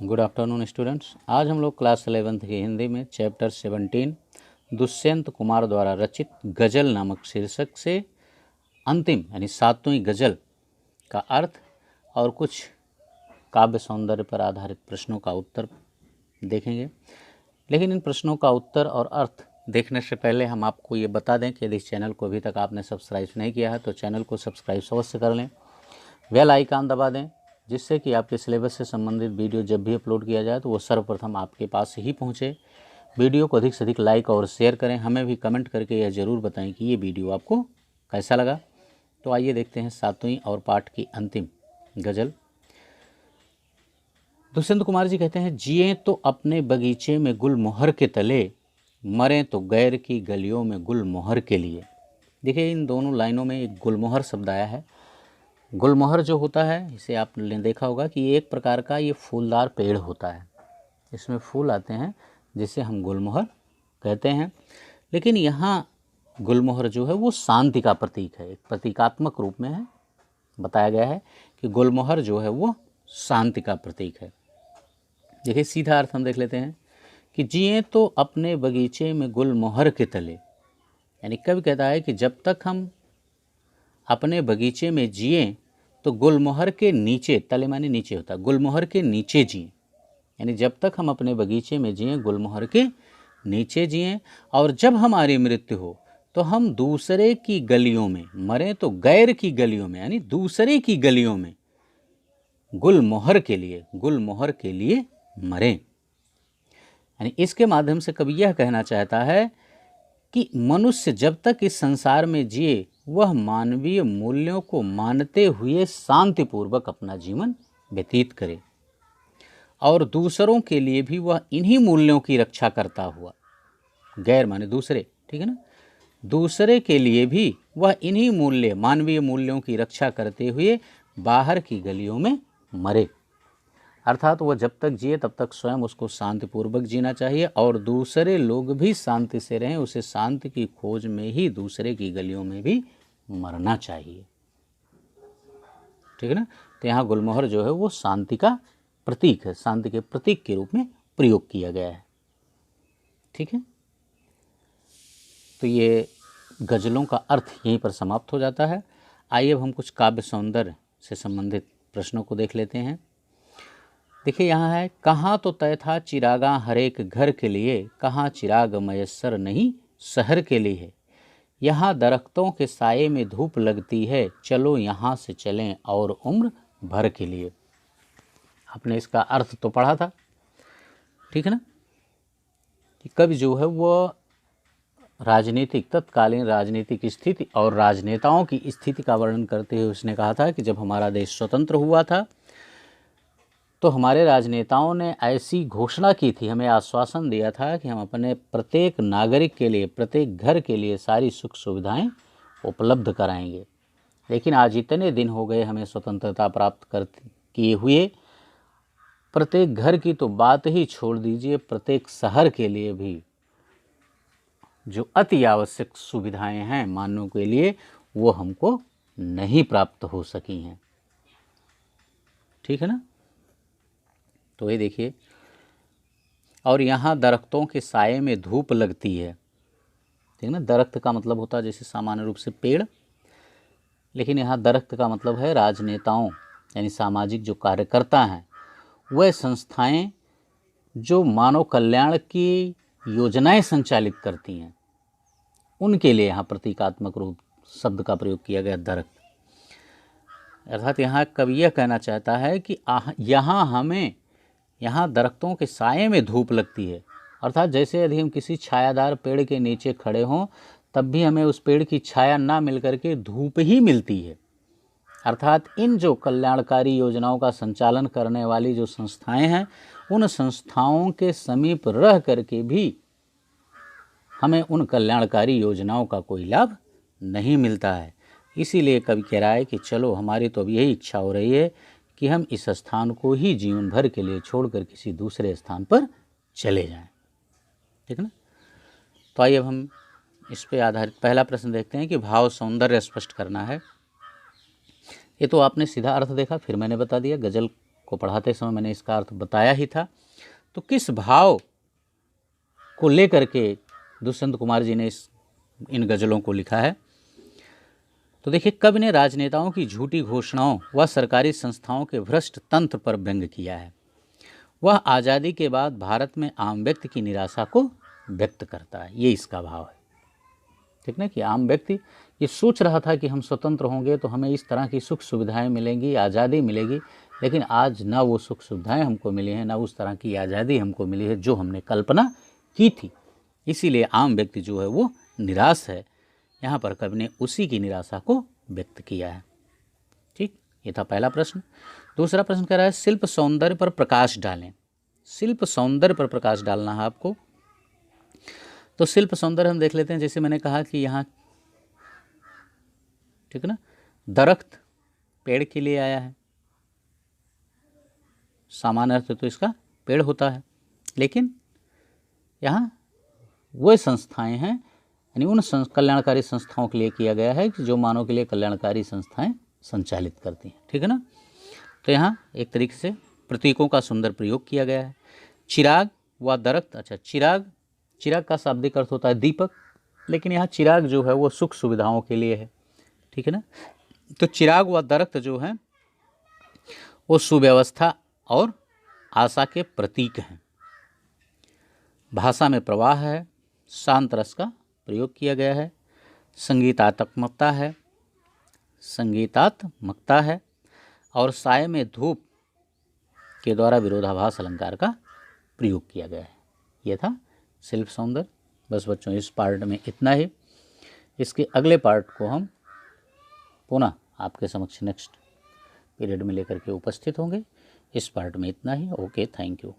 Good afternoon students. आज हम लोग क्लास 11th की हिंदी में चैप्टर 17 दुष्यंत कुमार द्वारा रचित गज़ल नामक शीर्षक से अंतिम यानी 7वीं गज़ल का अर्थ और कुछ काव्य सौंदर्य पर आधारित प्रश्नों का उत्तर देखेंगे। लेकिन इन प्रश्नों का उत्तर और अर्थ देखने से पहले हम आपको ये बता दें कि यदि इस चैनल को अभी तक आपने सब्सक्राइब नहीं किया है तो चैनल को सब्सक्राइब अवश्य कर लें, बेल आइकन दबा दें, जिससे कि आपके सिलेबस से संबंधित वीडियो जब भी अपलोड किया जाए तो वो सर्वप्रथम आपके पास ही पहुंचे। वीडियो को अधिक से अधिक लाइक और शेयर करें। हमें भी कमेंट करके यह ज़रूर बताएं कि ये वीडियो आपको कैसा लगा। तो आइए देखते हैं 7वीं और पाठ की अंतिम गज़ल। दुष्यंत कुमार जी कहते हैं, जिए तो अपने बगीचे में गुल मोहर के तले, मरें तो गैर की गलियों में गुल मोहर के लिए। देखिए, इन दोनों लाइनों में एक गुलमोहर शब्द आया है। गुलमोहर जो होता है, इसे आपने देखा होगा कि एक प्रकार का ये फूलदार पेड़ होता है, इसमें फूल आते हैं जिसे हम गुलमोहर कहते हैं। लेकिन यहाँ गुलमोहर जो है वो शांति का प्रतीक है, एक प्रतीकात्मक रूप में है। बताया गया है कि गुलमोहर जो है वो शांति का प्रतीक है। देखिए, सीधा अर्थ हम देख लेते हैं कि जिए तो अपने बगीचे में गुलमोहर के तले, यानी कवि कहता है कि जब तक हम अपने बगीचे में जिए तो गुलमोहर के नीचे, तले माने नीचे होता है, गुलमोहर के नीचे जिए, यानी जब तक हम अपने बगीचे में जिए गुलमोहर के नीचे जिए, और जब हमारी मृत्यु हो तो हम दूसरे की गलियों में, मरें तो गैर की गलियों में, यानी दूसरे की गलियों में गुलमोहर के लिए मरें। यानी इसके माध्यम से कवि यह कहना चाहता है कि मनुष्य जब तक इस संसार में जिए वह मानवीय मूल्यों को मानते हुए शांतिपूर्वक अपना जीवन व्यतीत करे, और दूसरों के लिए भी वह इन्हीं मूल्यों की रक्षा करता हुआ, गैर माने दूसरे, ठीक है ना, दूसरे के लिए भी वह इन्हीं मूल्य, मानवीय मूल्यों की रक्षा करते हुए बाहर की गलियों में मरे। अर्थात वह जब तक जिए तब तक स्वयं उसको शांतिपूर्वक जीना चाहिए और दूसरे लोग भी शांति से रहें, उसे शांति की खोज में ही दूसरे की गलियों में भी मरना चाहिए, ठीक है ना। तो यहाँ गुलमोहर जो है वो शांति का प्रतीक है, शांति के प्रतीक के रूप में प्रयोग किया गया है, ठीक है। तो ये गज़लों का अर्थ यहीं पर समाप्त हो जाता है। आइए अब हम कुछ काव्य सौंदर्य से संबंधित प्रश्नों को देख लेते हैं। देखिए, यहाँ है, कहाँ तो तय था चिरागा हर एक घर के लिए, कहाँ चिराग मयस्सर नहीं शहर के लिए, यहाँ दरख्तों के साये में धूप लगती है, चलो यहाँ से चलें और उम्र भर के लिए। आपने इसका अर्थ तो पढ़ा था, ठीक है ना, कि कवि जो है वो राजनीतिक, तत्कालीन राजनीतिक स्थिति और राजनेताओं की स्थिति का वर्णन करते हुए उसने कहा था कि जब हमारा देश स्वतंत्र हुआ था तो हमारे राजनेताओं ने ऐसी घोषणा की थी, हमें आश्वासन दिया था कि हम अपने प्रत्येक नागरिक के लिए, प्रत्येक घर के लिए सारी सुख सुविधाएं उपलब्ध कराएंगे। लेकिन आज इतने दिन हो गए हमें स्वतंत्रता प्राप्त किए हुए, प्रत्येक घर की तो बात ही छोड़ दीजिए, प्रत्येक शहर के लिए भी जो अति आवश्यक सुविधाएं हैं मानव के लिए वो हमको नहीं प्राप्त हो सकी हैं, ठीक है ना। तो ये देखिए, और यहाँ दरख्तों के साये में धूप लगती है, ठीक है ना। दरख्त का मतलब होता है जैसे सामान्य रूप से पेड़, लेकिन यहाँ दरख्त का मतलब है राजनेताओं, यानी सामाजिक जो कार्यकर्ता हैं, वह संस्थाएं जो मानव कल्याण की योजनाएं संचालित करती हैं, उनके लिए यहाँ प्रतीकात्मक रूप शब्द का प्रयोग किया गया, दरख्त। अर्थात यहाँ कवि यह कहना चाहता है कि यहाँ दरख्तों के साये में धूप लगती है, अर्थात जैसे यदि हम किसी छायादार पेड़ के नीचे खड़े हों तब भी हमें उस पेड़ की छाया ना मिल करके धूप ही मिलती है। अर्थात इन जो कल्याणकारी योजनाओं का संचालन करने वाली जो संस्थाएं हैं, उन संस्थाओं के समीप रह करके भी हमें उन कल्याणकारी योजनाओं का कोई लाभ नहीं मिलता है। इसीलिए कवि कह रहा है कि चलो, हमारी तो अब यही इच्छा हो रही है कि हम इस स्थान को ही जीवन भर के लिए छोड़कर किसी दूसरे स्थान पर चले जाएं, ठीक है ना। तो आइए अब हम इस पे आधारित पहला प्रश्न देखते हैं कि भाव सौंदर्य स्पष्ट करना है। ये तो आपने सीधा अर्थ देखा, फिर मैंने बता दिया गज़ल आपको पढ़ाते समय मैंने इसका अर्थ बताया ही था। तो किस भाव को लेकर के दुष्यंत कुमार जी ने इन गज़लों को लिखा है? तो देखिए, कवि ने राजनेताओं की झूठी घोषणाओं व सरकारी संस्थाओं के भ्रष्ट तंत्र पर व्यंग किया है। वह आज़ादी के बाद भारत में आम व्यक्ति की निराशा को व्यक्त करता है। ये इसका भाव है, ठीक ना, कि आम व्यक्ति ये सोच रहा था कि हम स्वतंत्र होंगे तो हमें इस तरह की सुख सुविधाएं मिलेंगी, आज़ादी मिलेगी, लेकिन आज ना वो सुख सुविधाएं हमको मिली हैं, ना उस तरह की आज़ादी हमको मिली है जो हमने कल्पना की थी। इसीलिए आम व्यक्ति जो है वो निराश है। यहाँ पर कवि ने उसी की निराशा को व्यक्त किया है। ठीक, ये था पहला प्रश्न। दूसरा प्रश्न कह रहा है शिल्प सौंदर्य पर प्रकाश डालें। शिल्प सौंदर्य पर प्रकाश डालना है आपको। तो शिल्प सौंदर्य हम देख लेते हैं। जैसे मैंने कहा कि यहाँ, ठीक है ना, दरख्त पेड़ के लिए आया है, सामान्य अर्थ तो इसका पेड़ होता है, लेकिन यहाँ वो संस्थाएं हैं, यानी उन कल्याणकारी संस्थाओं के लिए किया गया है कि जो मानव के लिए कल्याणकारी संस्थाएं संचालित करती हैं, ठीक है ना। तो यहाँ एक तरीके से प्रतीकों का सुंदर प्रयोग किया गया है। चिराग व दरख्त, अच्छा, चिराग का शाब्दिक अर्थ होता है दीपक, लेकिन यहाँ चिराग जो है वो सुख सुविधाओं के लिए है, ठीक है ना। तो चिराग व दरख्त जो है वो सुव्यवस्था और आशा के प्रतीक हैं। भाषा में प्रवाह है, शांत रस का प्रयोग किया गया है, संगीतात्मकता है और साय में धूप के द्वारा विरोधाभास अलंकार का प्रयोग किया गया है। यह था शिल्प सौंदर्य। बस बच्चों, इस पार्ट में इतना ही। इसके अगले पार्ट को हम पुनः आपके समक्ष नेक्स्ट पीरियड में लेकर के उपस्थित होंगे। इस पार्ट में इतना ही। Okay, thank you.